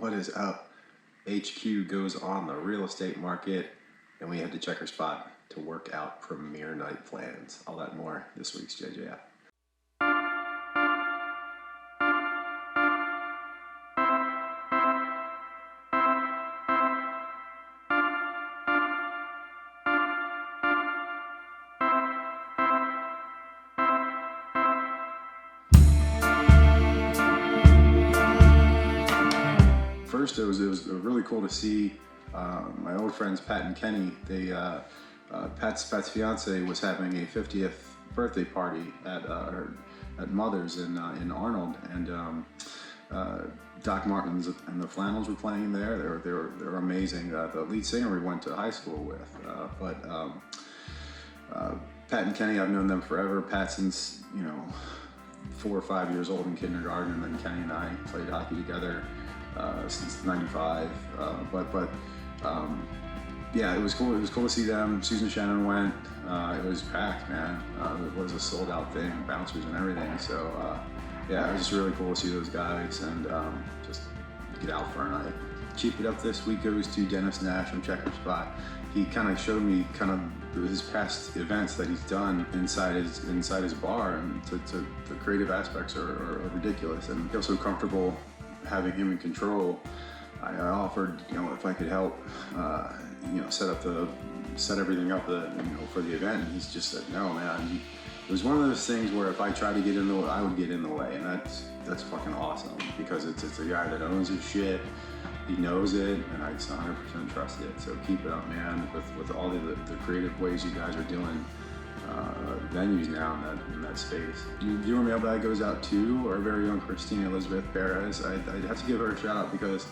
What is up? HQ goes on the real estate market, and we head to Checkerspot to work out premiere night plans. All that and more this week's JJF. First, it was really cool to see my old friends Pat and Kenny. Pat's fiance was having a 50th birthday party at Mother's in Arnold, and Doc Martens and the Flannels were playing there. They were amazing. The lead singer we went to high school with, but Pat and Kenny, I've known them forever. Pat since 4 or 5 years old in kindergarten, and then Kenny and I played hockey together since '95. Yeah, it was cool. It was cool to see them. Susan Shannon went. It was packed, man. It was a sold out thing, bouncers and everything. So yeah, it was just really cool to see those guys and just get out for a night. Keep It Up this week goes to Denis Nash from Checkerspot. He kind of showed me his past events that he's done inside his bar, and the creative aspects are ridiculous, and I feel so comfortable having him in control. I offered, if I could help, set everything up, for the event, and he's just said, no, man. It was one of those things where if I tried to get in the way, I would get in the way, and that's fucking awesome, because it's a guy that owns his shit. He knows it, and I just 100% trust it. So keep it up, man, with all the creative ways you guys are doing venues now in that space. Your mailbag goes out to our very own Kristina Elizabeth Perez. I'd have to give her a shout out because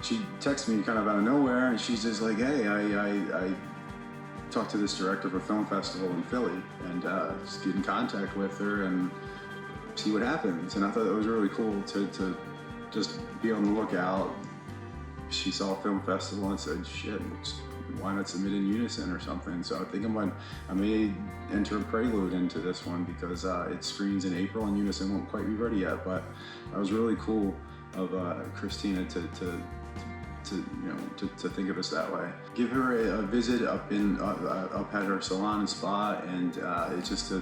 she texted me kind of out of nowhere, and she's just like, hey, I talked to this director of a film festival in Philly, and just get in contact with her and see what happens. And I thought that was really cool to just be on the lookout. She saw a film festival and said, shit, why not submit in Unison or something? So I think I may enter a prelude into this one, because it screens in April and Unison won't quite be ready yet. But that was really cool of Kristina to think of us that way. Give her a visit up at her salon and spa, and it's just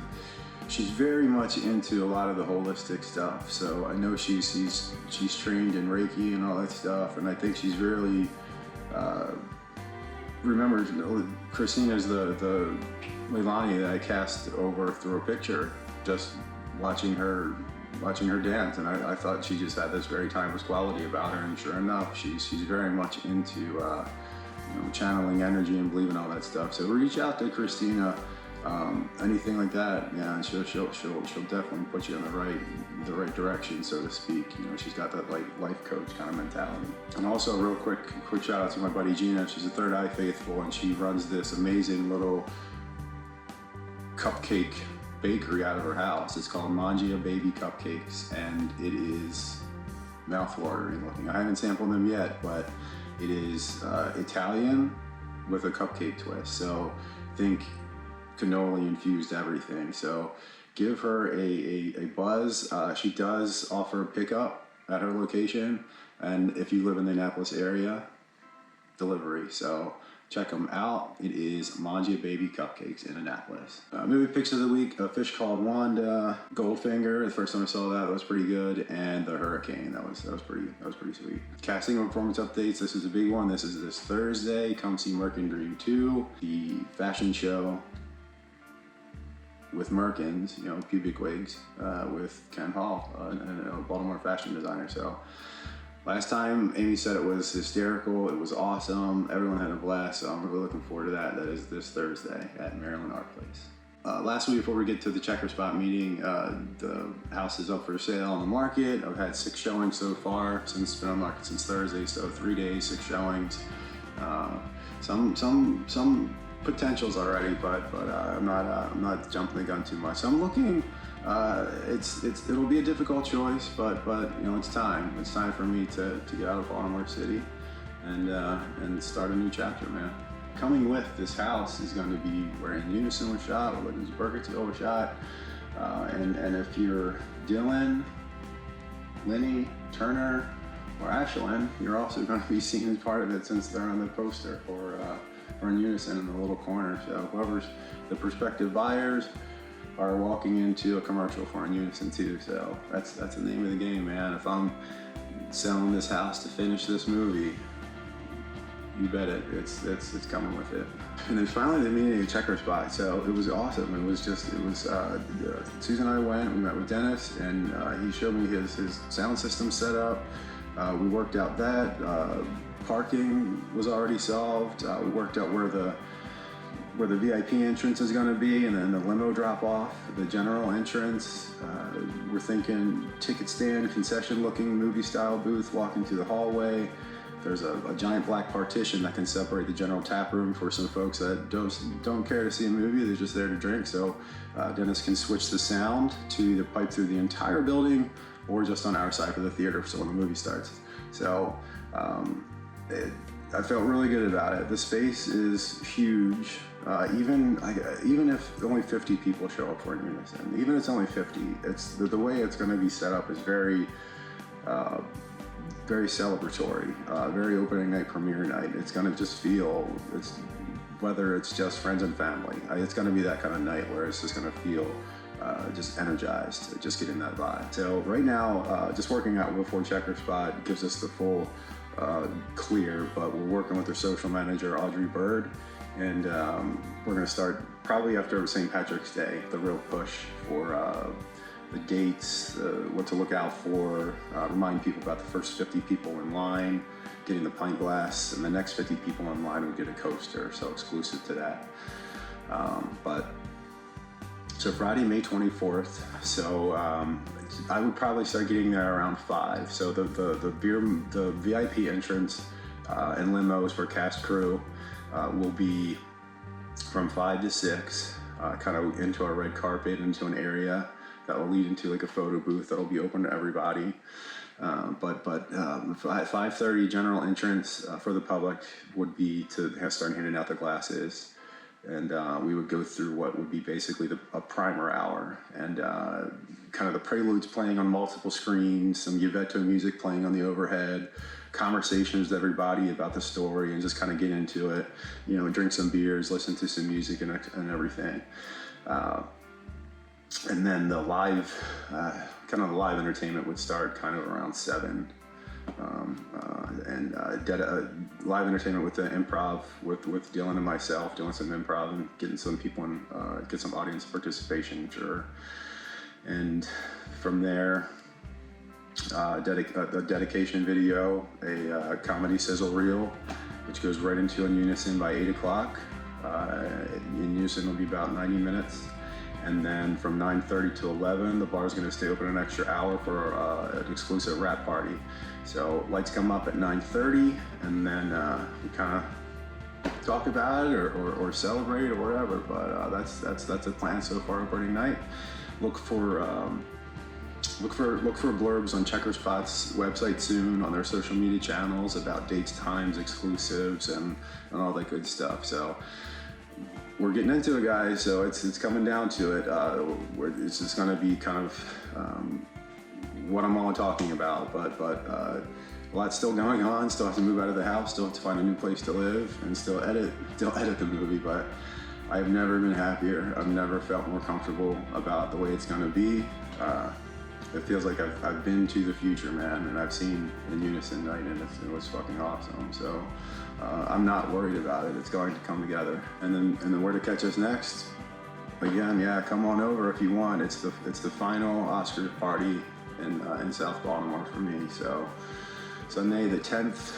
she's very much into a lot of the holistic stuff. So I know she's trained in Reiki and all that stuff, and I think she's really remember, Kristina's the Leilani that I cast over through a picture, just watching her dance, and I thought she just had this very timeless quality about her, and sure enough, she's very much into channeling energy and believing all that stuff. So reach out to Kristina, anything like that, yeah, she'll definitely put you in the right direction, so to speak. She's got that life coach kind of mentality. And also, real quick shout out to my buddy Gina. She's a Third Eye faithful, and she runs this amazing little cupcake bakery out of her house. It's called Mangia Baby Cupcakes, and it is mouth-watering looking. I haven't sampled them yet, but it is Italian with a cupcake twist. So think cannoli infused everything. So give her a buzz. She does offer pickup at her location, and if you live in the Annapolis area, delivery. So check them out. It is Mangia Baby Cupcakes in Annapolis. Movie picks of the week: A Fish Called Wanda, Goldfinger. The first time I saw that was pretty good, and The Hurricane. That was pretty sweet. Casting and performance updates. This is a big one. This is this Thursday. Come see Merkin Dream 2, the fashion show with Merkins, pubic wigs, with Ken Hall, a Baltimore fashion designer. So last time Amy said it was hysterical, it was awesome, everyone had a blast, so I'm really looking forward to that. That is this Thursday at Maryland Art Place. Last week, before we get to the Checkerspot meeting, the house is up for sale on the market. I've had 6 showings so far, since it's been on the market since Thursday, so 3 days, 6 showings. Some potentials already, but I'm not jumping the gun too much. So I'm looking. It'll be a difficult choice, but it's time. It's time for me to get out of Baltimore City and start a new chapter, man. Coming with this house is going to be where In Unison was shot, where Legends of Burkittsville was shot, and if you're Dylan, Lenny, Turner, or Ashlyn, you're also going to be seen as part of it since they're on the poster for Unison in the little corner. So whoever's the prospective buyers are walking into a commercial for Unison too. So that's the name of the game, man. If I'm selling this house to finish this movie, you bet it's coming with it. And then finally the meeting at Checkerspot. So it was awesome. It was Susan and I went, we met with Denis, and he showed me his sound system set up. We worked out that. Parking was already solved. We worked out where the VIP entrance is going to be, and then the limo drop off, the general entrance. We're thinking ticket stand, concession looking movie style booth walking through the hallway. There's a giant black partition that can separate the general tap room for some folks that don't care to see a movie, they're just there to drink. So Denis can switch the sound to either pipe through the entire building or just on our side for the theater, so when the movie starts. So I felt really good about it. The space is huge. Even if only 50 people show up for Unison, even if it's only 50, it's the way it's going to be set up is very celebratory, very opening night, premiere night. It's going to just feel, whether it's just friends and family, it's going to be that kind of night where it's just going to feel just energized, just getting that vibe. So right now, just working out before Checkerspot gives us the full clear, but we're working with their social manager, Audrey Bird, and we're going to start probably after St. Patrick's Day, the real push for the dates, what to look out for, remind people about the first 50 people in line, getting the pint glass, and the next 50 people in line would get a coaster, so exclusive to that. So Friday, May 24th, so I would probably start getting there around 5. So the VIP entrance and limos for cast crew will be from 5 to 6, kind of into a red carpet, into an area that will lead into like a photo booth that'll be open to everybody. But 5:30 general entrance for the public would be to start handing out the glasses, and we would go through what would be basically a primer hour, and kind of the preludes playing on multiple screens, some Yvetto music playing on the overhead, conversations with everybody about the story, and just kind of get into it, drink some beers, listen to some music and everything. And then the live entertainment would start kind of around 7. Live entertainment with the improv with Dylan and myself doing some improv and getting some people in, get some audience participation, sure. And from there, a dedication video, a comedy sizzle reel, which goes right into Unison by 8 o'clock. Unison will be about 90 minutes. And then from 9:30 to 11, the bar is going to stay open an extra hour for an exclusive wrap party. So lights come up at 9:30, and then we kind of talk about it or celebrate or whatever. But that's the plan so far. Opening night. Look for blurbs on Checkerspot's website soon, on their social media channels about dates, times, exclusives, and all that good stuff. So we're getting into it, guys. So it's coming down to it. It's just going to be kind of what I'm all talking about. But a lot's still going on. Still have to move out of the house. Still have to find a new place to live, and still edit the movie. But I've never been happier. I've never felt more comfortable about the way it's going to be. It feels like I've been to the future, man, and I've seen an Unison night, and it was fucking awesome. So I'm not worried about it. It's going to come together. And then where to catch us next? Again, yeah, come on over if you want. It's the final Oscar party in South Baltimore for me. So Sunday the 10th,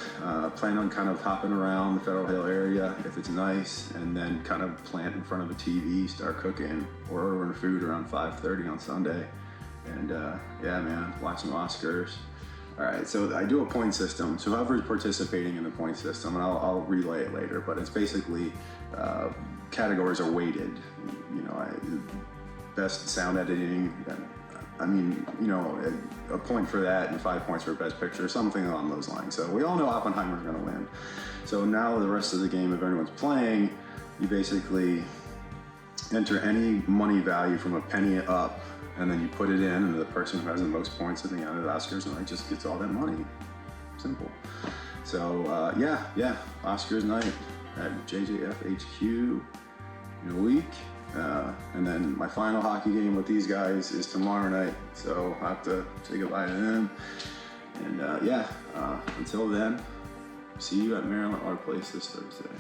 plan on kind of hopping around the Federal Hill area if it's nice, and then kind of plant in front of a TV, start cooking, or ordering food around 5:30 on Sunday. And yeah, man, watch some Oscars. All right, so I do a point system. So whoever's participating in the point system, and I'll relay it later, but it's basically categories are weighted. Best sound editing, a point for that and 5 points for best picture, something along those lines. So we all know Oppenheimer's gonna win. So now the rest of the game, if everyone's playing, you basically enter any money value from a penny up, and then you put it in, and the person who has the most points at the end of the Oscars and just gets all that money. Simple. So yeah, Oscars night at JJF HQ in a week. And then my final hockey game with these guys is tomorrow night. So I have to say goodbye to them. And until then, see you at Maryland Art Place this Thursday.